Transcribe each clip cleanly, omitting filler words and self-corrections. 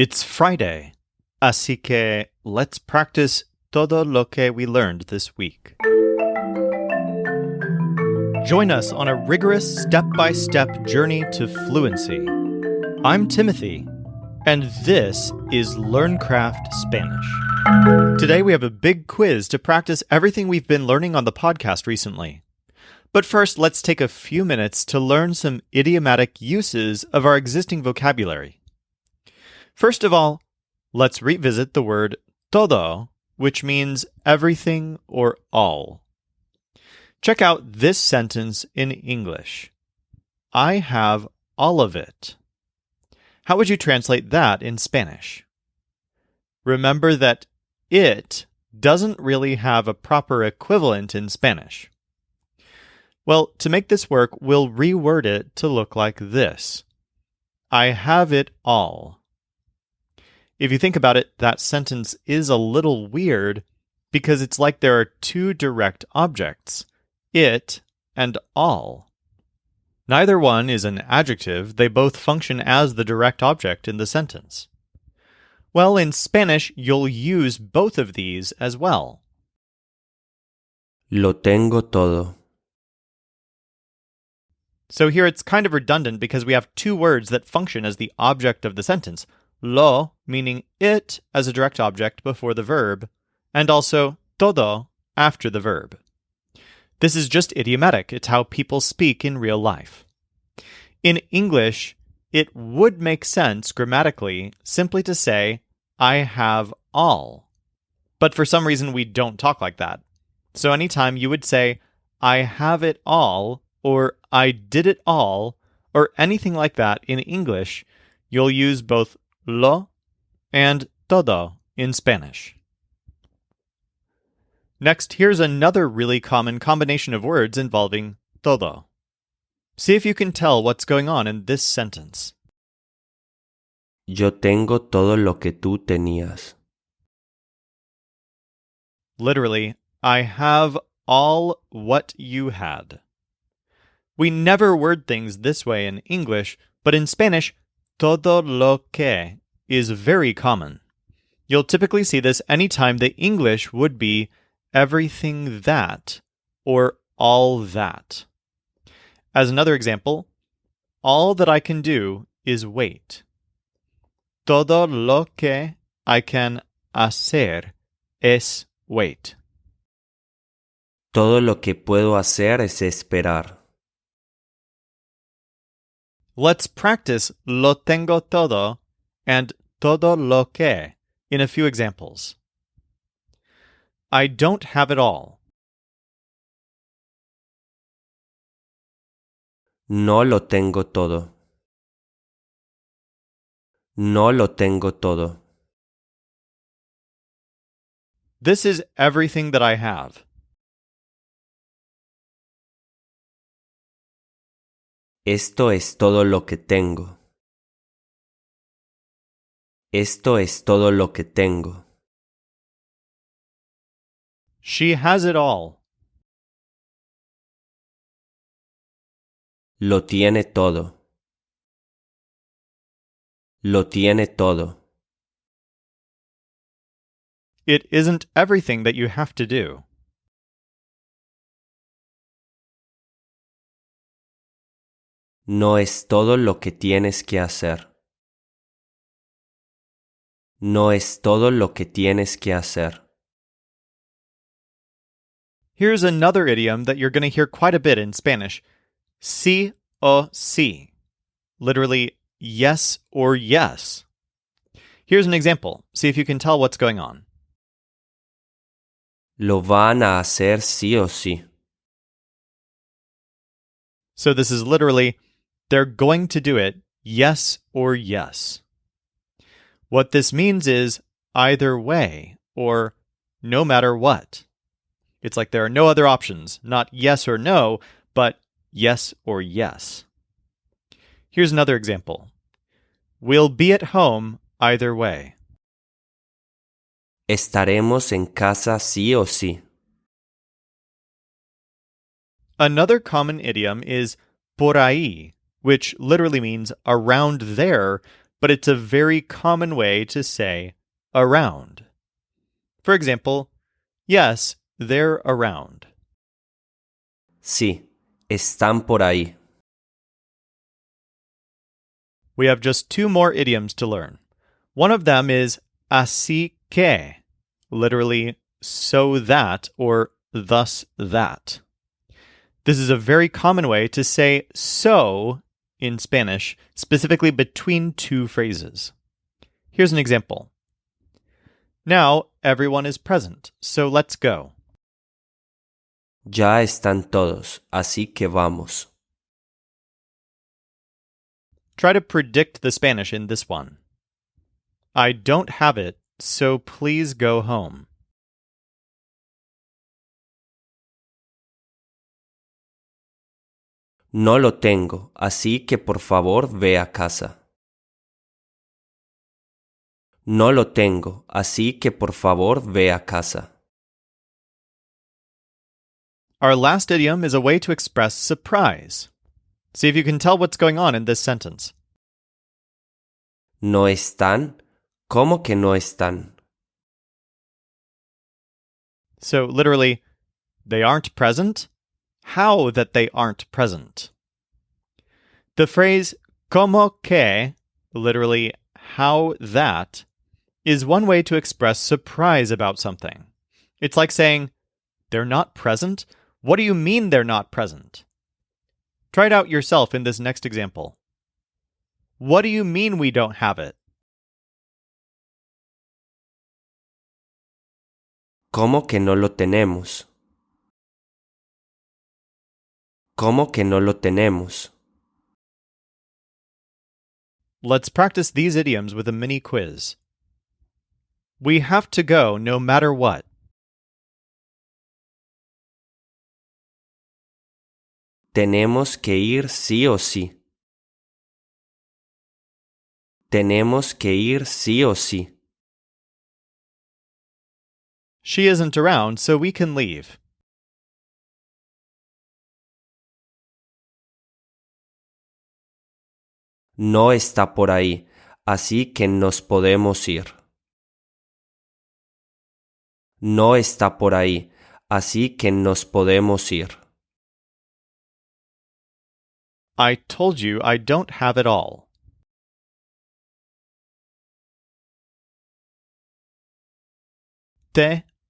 It's Friday, así que let's practice todo lo que we learned this week. Join us on a rigorous step-by-step journey to fluency. I'm Timothy, and this is LearnCraft Spanish. Today we have a big quiz to practice everything we've been learning on the podcast recently. But first, let's take a few minutes to learn some idiomatic uses of our existing vocabulary. First of all, let's revisit the word todo, which means everything or all. Check out this sentence in English. I have all of it. How would you translate that in Spanish? Remember that it doesn't really have a proper equivalent in Spanish. Well, to make this work, we'll reword it to look like this. I have it all. If you think about it, that sentence is a little weird because it's like there are two direct objects, it and all. Neither one is an adjective, they both function as the direct object in the sentence. Well, in Spanish, you'll use both of these as well. Lo tengo todo. So here it's kind of redundant because we have two words that function as the object of the sentence. Lo, meaning it as a direct object before the verb, and also todo after the verb. This is just idiomatic. It's how people speak in real life. In English, it would make sense grammatically simply to say, I have all. But for some reason, we don't talk like that. So anytime you would say, I have it all, or I did it all, or anything like that in English, you'll use both lo and todo in Spanish. Next, here's another really common combination of words involving todo. See if you can tell what's going on in this sentence. Yo tengo todo lo que tú tenías. Literally, I have all what you had. We never word things this way in English, but in Spanish, todo lo que is very common. You'll typically see this anytime the English would be everything that or all that. As another example, all that I can do is wait. Todo lo que I can hacer es wait. Todo lo que puedo hacer es esperar. Let's practice lo tengo todo and todo lo que in a few examples. I don't have it all. No lo tengo todo. No lo tengo todo. This is everything that I have. Esto es todo lo que tengo. Esto es todo lo que tengo. She has it all. Lo tiene todo. Lo tiene todo. It isn't everything that you have to do. No es todo lo que tienes que hacer. No es todo lo que tienes que hacer. Here's another idiom that you're going to hear quite a bit in Spanish. Sí o sí. Literally, yes or yes. Here's an example. See if you can tell what's going on. Lo van a hacer sí o sí. So this is literally, they're going to do it, yes or yes. What this means is either way, or no matter what. It's like there are no other options, not yes or no, but yes or yes. Here's another example. We'll be at home either way. Estaremos en casa sí o sí. Another common idiom is por ahí, which literally means around there, but it's a very common way to say around. For example, yes, they're around. Sí, están por ahí. We have just 2 more idioms to learn. One of them is así que, literally so that or thus that. This is a very common way to say so in Spanish, specifically between 2 phrases. Here's an example. Now everyone is present, so let's go. Ya están todos, así que vamos. Try to predict the Spanish in this one. I don't have it, so please go home. No lo tengo, así que por favor ve a casa. No lo tengo, así que por favor ve a casa. Our last idiom is a way to express surprise. See if you can tell what's going on in this sentence. ¿No están? ¿Cómo que no están? So literally, they aren't present? How that they aren't present? The phrase como que, literally how that, is one way to express surprise about something. It's like saying, they're not present? What do you mean they're not present? Try it out yourself in this next example. What do you mean we don't have it? ¿Cómo que no lo tenemos? ¿Cómo que no lo tenemos? Let's practice these idioms with a mini quiz. We have to go no matter what. Tenemos que ir sí o sí. Tenemos que ir sí o sí. She isn't around, so we can leave. No está por ahí, así que nos podemos ir. No está por ahí, así que nos podemos ir. I told you I don't have it all.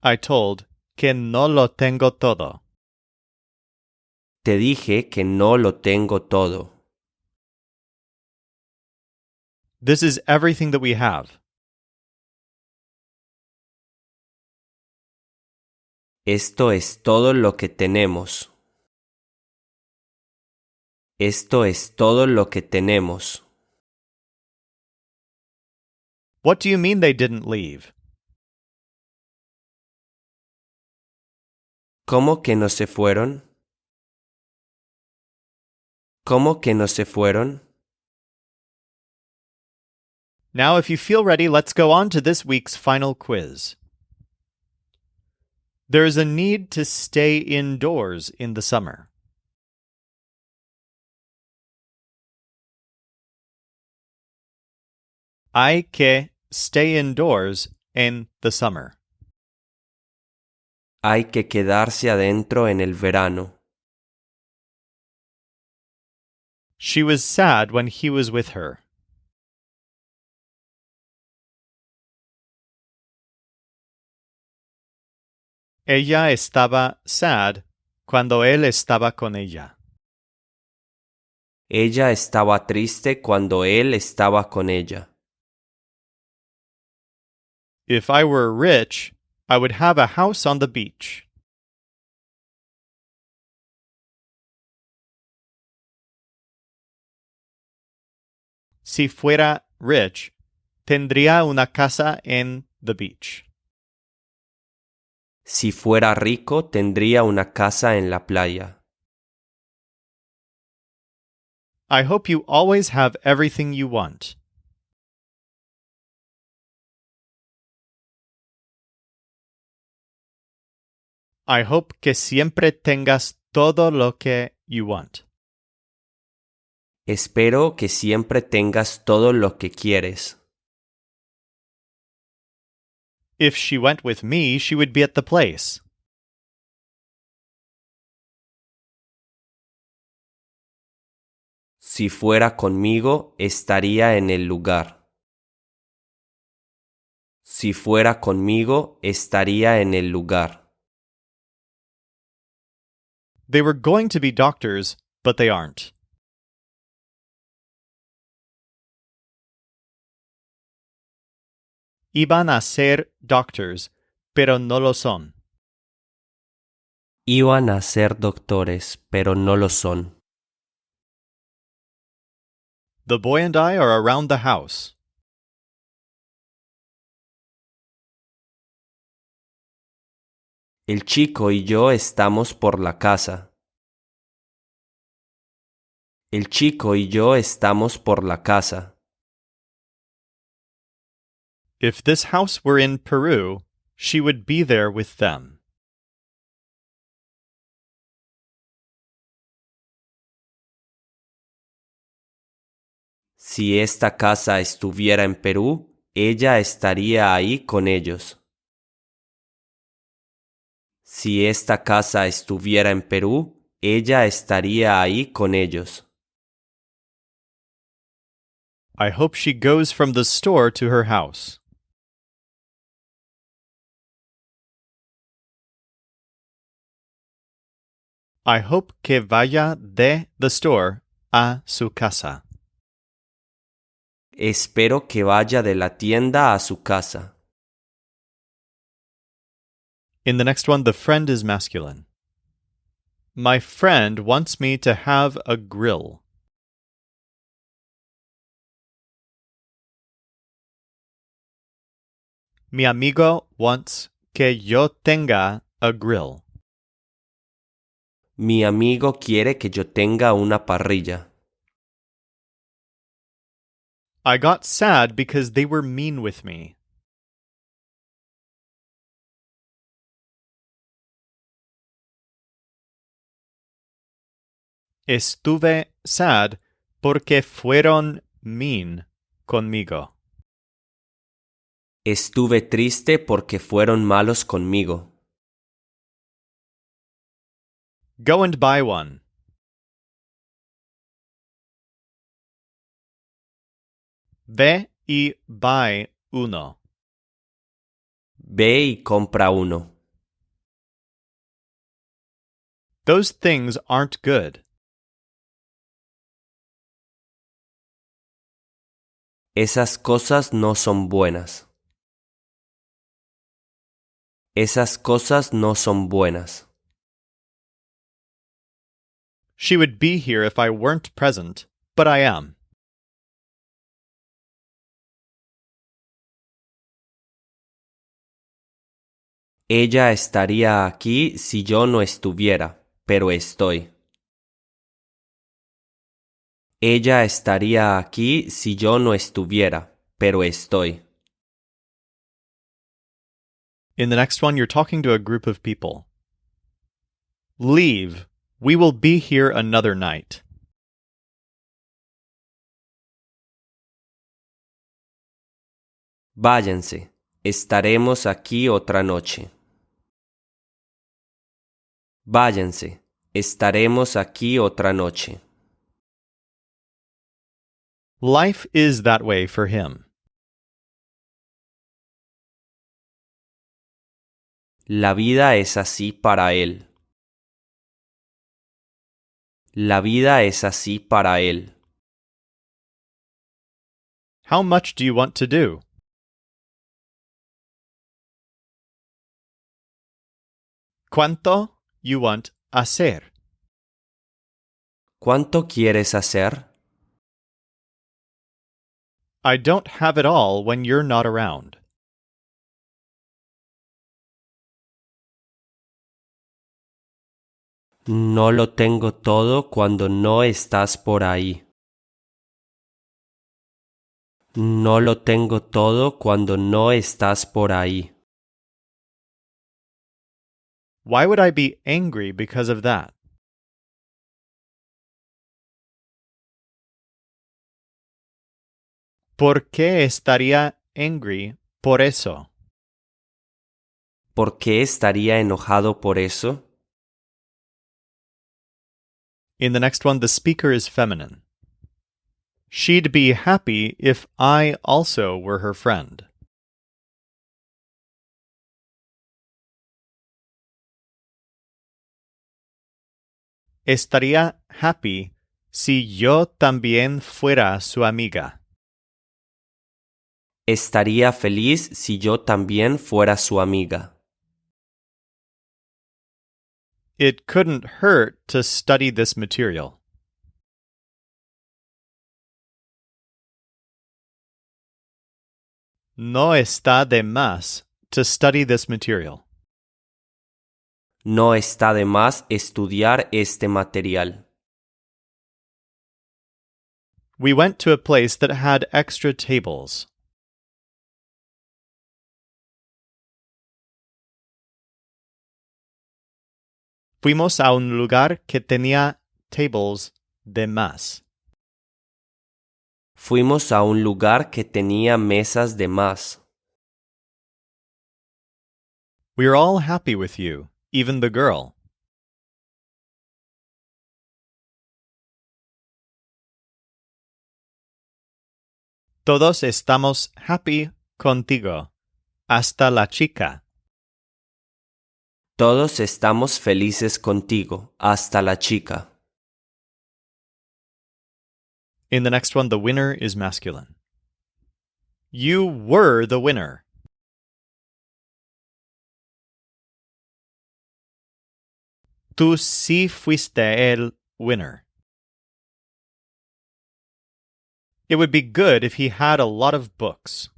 I told que no lo tengo todo. Te dije que no lo tengo todo. This is everything that we have. Esto es todo lo que tenemos. Esto es todo lo que tenemos. What do you mean they didn't leave? ¿Cómo que no se fueron? ¿Cómo que no se fueron? Now, if you feel ready, let's go on to this week's final quiz. There is a need to stay indoors in the summer. Hay que stay indoors en the summer. Hay que quedarse adentro en el verano. She was sad when he was with her. Ella estaba sad cuando él estaba con ella. Ella estaba triste cuando él estaba con ella. If I were rich, I would have a house on the beach. Si fuera rich, tendría una casa en the beach. Si fuera rico, tendría una casa en la playa. I hope you always have everything you want. I hope que siempre tengas todo lo que you want. Espero que siempre tengas todo lo que quieres. If she went with me, she would be at the place. Si fuera conmigo, estaría en el lugar. Si fuera conmigo, estaría en el lugar. They were going to be doctors, but they aren't. Iban a ser doctors, pero no lo son. Iban a ser doctores, pero no lo son. The boy and I are around the house. El chico y yo estamos por la casa. El chico y yo estamos por la casa. If this house were in Peru, she would be there with them. Si esta casa estuviera en Perú, ella estaría ahí con ellos. Si esta casa estuviera en Perú, ella estaría ahí con ellos. I hope she goes from the store to her house. I hope que vaya de the store a su casa. Espero que vaya de la tienda a su casa. In the next one, the friend is masculine. My friend wants me to have a grill. Mi amigo wants que yo tenga a grill. Mi amigo quiere que yo tenga una parrilla. I got sad because they were mean with me. Estuve sad porque fueron mean conmigo. Estuve triste porque fueron malos conmigo. Go and buy one. Ve y buy uno. Ve y compra uno. Those things aren't good. Esas cosas no son buenas. Esas cosas no son buenas. She would be here if I weren't present, but I am. Ella estaría aquí si yo no estuviera, pero estoy. Ella estaría aquí si yo no estuviera, pero estoy. In the next one, you're talking to a group of people. Leave. We will be here another night. Váyanse, estaremos aquí otra noche. Váyanse, estaremos aquí otra noche. Life is that way for him. La vida es así para él. La vida es así para él. How much do you want to do? ¿Cuánto you want hacer? ¿Cuánto quieres hacer? I don't have it all when you're not around. No lo tengo todo cuando no estás por ahí. No lo tengo todo cuando no estás por ahí. Why would I be angry because of that? ¿Por qué estaría angry por eso? ¿Por qué estaría enojado por eso? In the next one, the speaker is feminine. She'd be happy if I also were her friend. Estaría happy si yo también fuera su amiga. Estaría feliz si yo también fuera su amiga. It couldn't hurt to study this material. No está de más to study this material. No está de más estudiar este material. We went to a place that had extra tables. Fuimos a un lugar que tenía tables de más. Fuimos a un lugar que tenía mesas de más. We're all happy with you, even the girl. Todos estamos happy contigo, hasta la chica. Todos estamos felices contigo, hasta la chica. In the next one, the winner is masculine. You were the winner. Tú sí fuiste el winner. It would be good if he had a lot of books.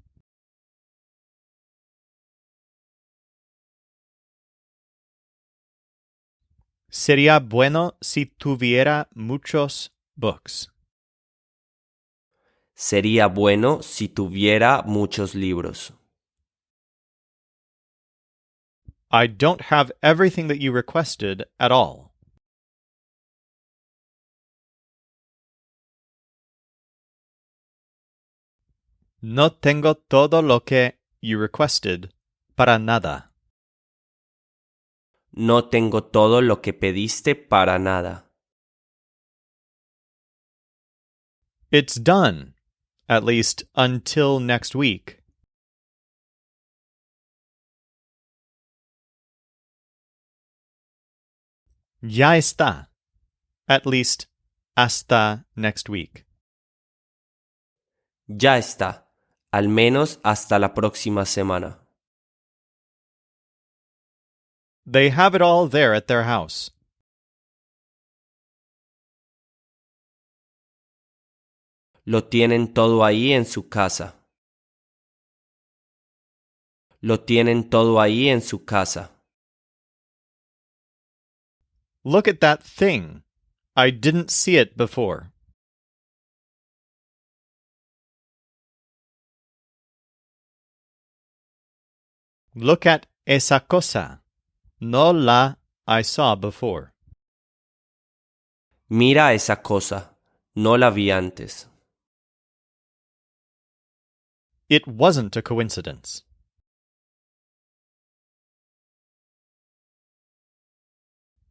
Sería bueno si tuviera muchos books. Sería bueno si tuviera muchos libros. I don't have everything that you requested at all. No tengo todo lo que you requested para nada. No tengo todo lo que pediste para nada. It's done, at least until next week. Ya está, at least hasta next week. Ya está, al menos hasta la próxima semana. They have it all there at their house. Lo tienen todo ahí en su casa. Lo tienen todo ahí en su casa. Look at that thing. I didn't see it before. Look at esa cosa. No la I saw before. Mira esa cosa. No la vi antes. It wasn't a coincidence.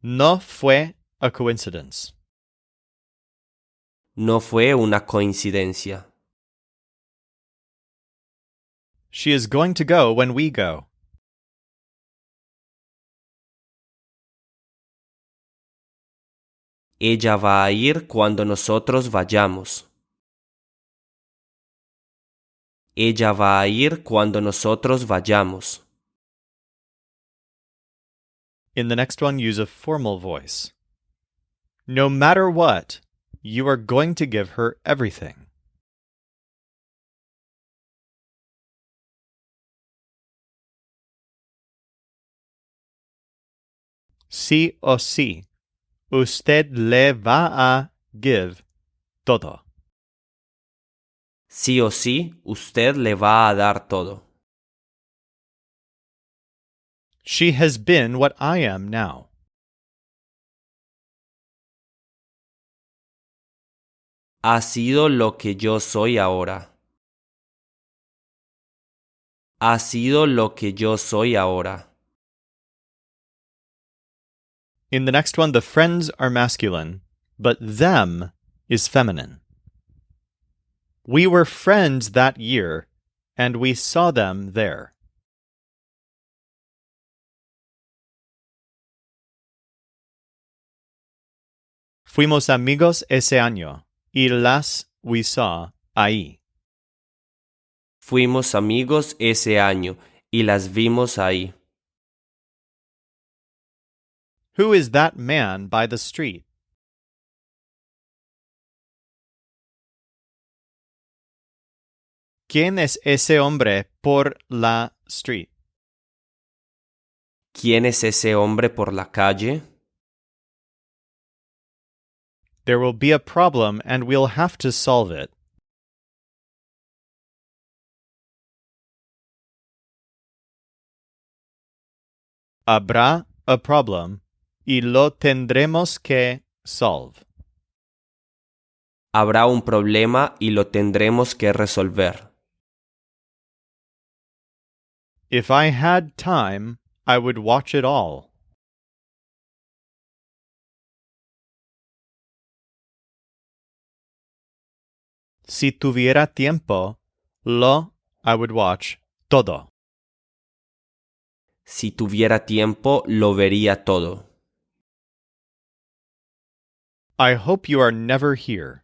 No fue a coincidence. No fue una coincidencia. She is going to go when we go. Ella va a ir cuando nosotros vayamos. Ella va a ir cuando nosotros vayamos. In the next one, use a formal voice. No matter what, you are going to give her everything. Sí o sí, usted le va a give todo. Sí o sí, usted le va a dar todo. She has been what I am now. Ha sido lo que yo soy ahora. ha sido lo que yo soy ahora. In the next one, the friends are masculine, but them is feminine. We were friends that year, and we saw them there. Fuimos amigos ese año, y las we saw ahí. Fuimos amigos ese año y las vimos ahí. Who is that man by the street? ¿Quién es ese hombre por la street? ¿Quién es ese hombre por la calle? There will be a problem and we'll have to solve it. Habrá a problem y lo tendremos que solve. Habrá un problema y lo tendremos que resolver. If I had time, I would watch it all. Si tuviera tiempo, I would watch todo. Si tuviera tiempo, lo vería todo. I hope you are never here.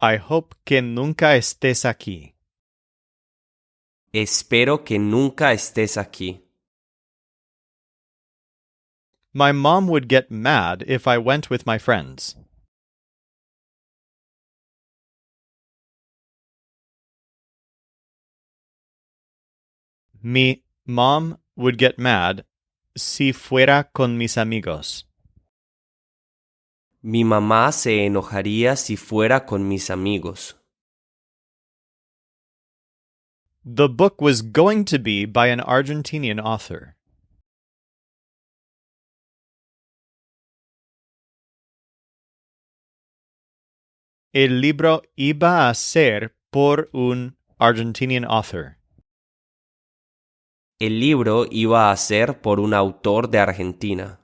I hope que nunca estés aquí. Espero que nunca estés aquí. My mom would get mad if I went with my friends. Mi mom would get mad si fuera con mis amigos. Mi mamá se enojaría si fuera con mis amigos. The book was going to be by an Argentinian author. El libro iba a ser por un Argentinian author. El libro iba a ser por un autor de Argentina.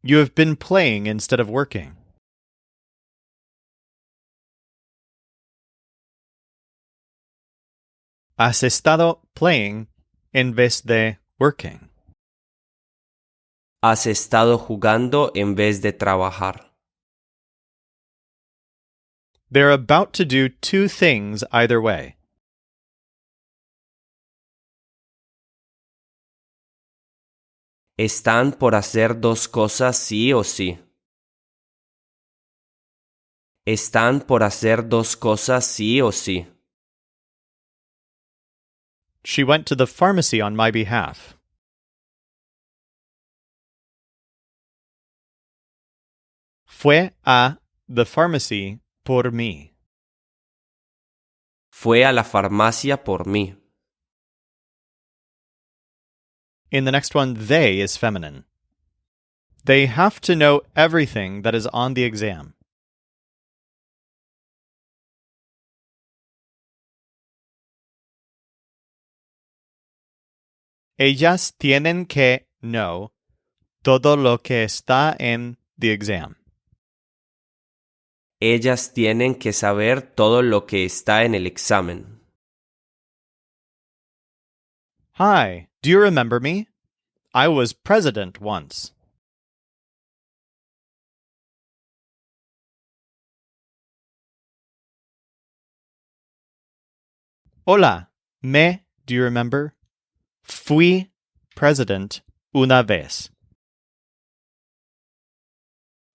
You have been playing instead of working. Has estado playing en vez de working. Has estado jugando en vez de trabajar. They're about to do two things either way. Están por hacer dos cosas sí o sí. Están por hacer dos cosas sí o sí. She went to the pharmacy on my behalf. Fue a the pharmacy por mí. Fue a la farmacia por mí. In the next one, they is feminine. They have to know everything that is on the exam. Ellas tienen que know todo lo que está en the exam. Ellas tienen que saber todo lo que está en el examen. Hi, do you remember me? I was president once. Hola, do you remember? Fui president una vez.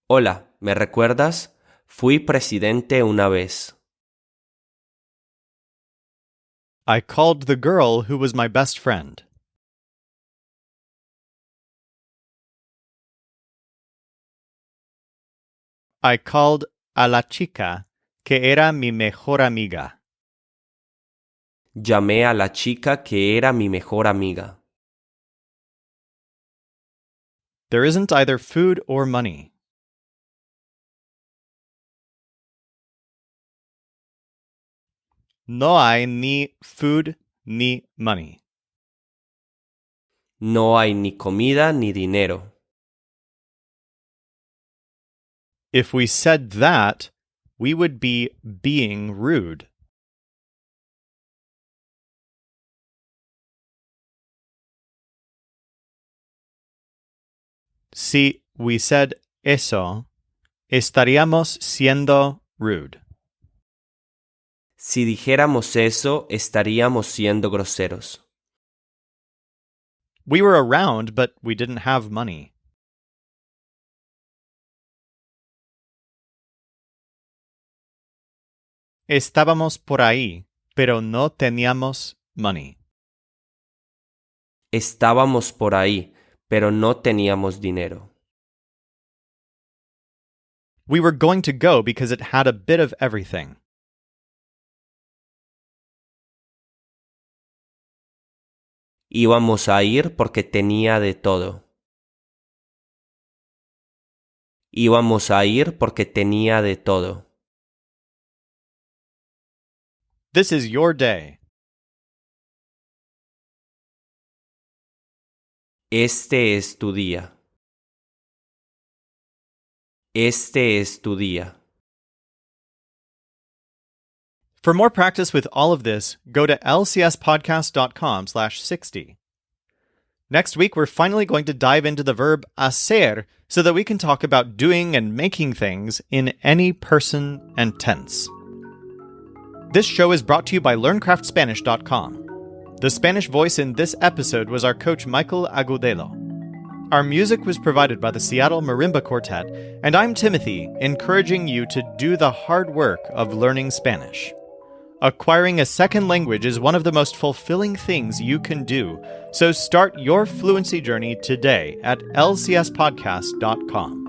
Hola, ¿me recuerdas? Fui presidente una vez. I called the girl who was my best friend. I called a la chica que era mi mejor amiga. Llamé a la chica que era mi mejor amiga. There isn't either food or money. No hay ni food ni money. No hay ni comida ni dinero. If we said that, we would be being rude. Si we said eso, estaríamos siendo rude. Si dijéramos eso, estaríamos siendo groseros. We were around, but we didn't have money. Estábamos por ahí, pero no teníamos money. Estábamos por ahí, pero no teníamos dinero. We were going to go because it had a bit of everything. Íbamos a ir porque tenía de todo. Íbamos a ir porque tenía de todo. This is your day. Este es tu día. Este es tu día. For more practice with all of this, go to lcspodcast.com/60. Next week, we're finally going to dive into the verb hacer so that we can talk about doing and making things in any person and tense. This show is brought to you by LearnCraftSpanish.com. The Spanish voice in this episode was our coach Michael Agudelo. Our music was provided by the Seattle Marimba Quartet, and I'm Timothy, encouraging you to do the hard work of learning Spanish. Acquiring a second language is one of the most fulfilling things you can do, so start your fluency journey today at lcspodcast.com.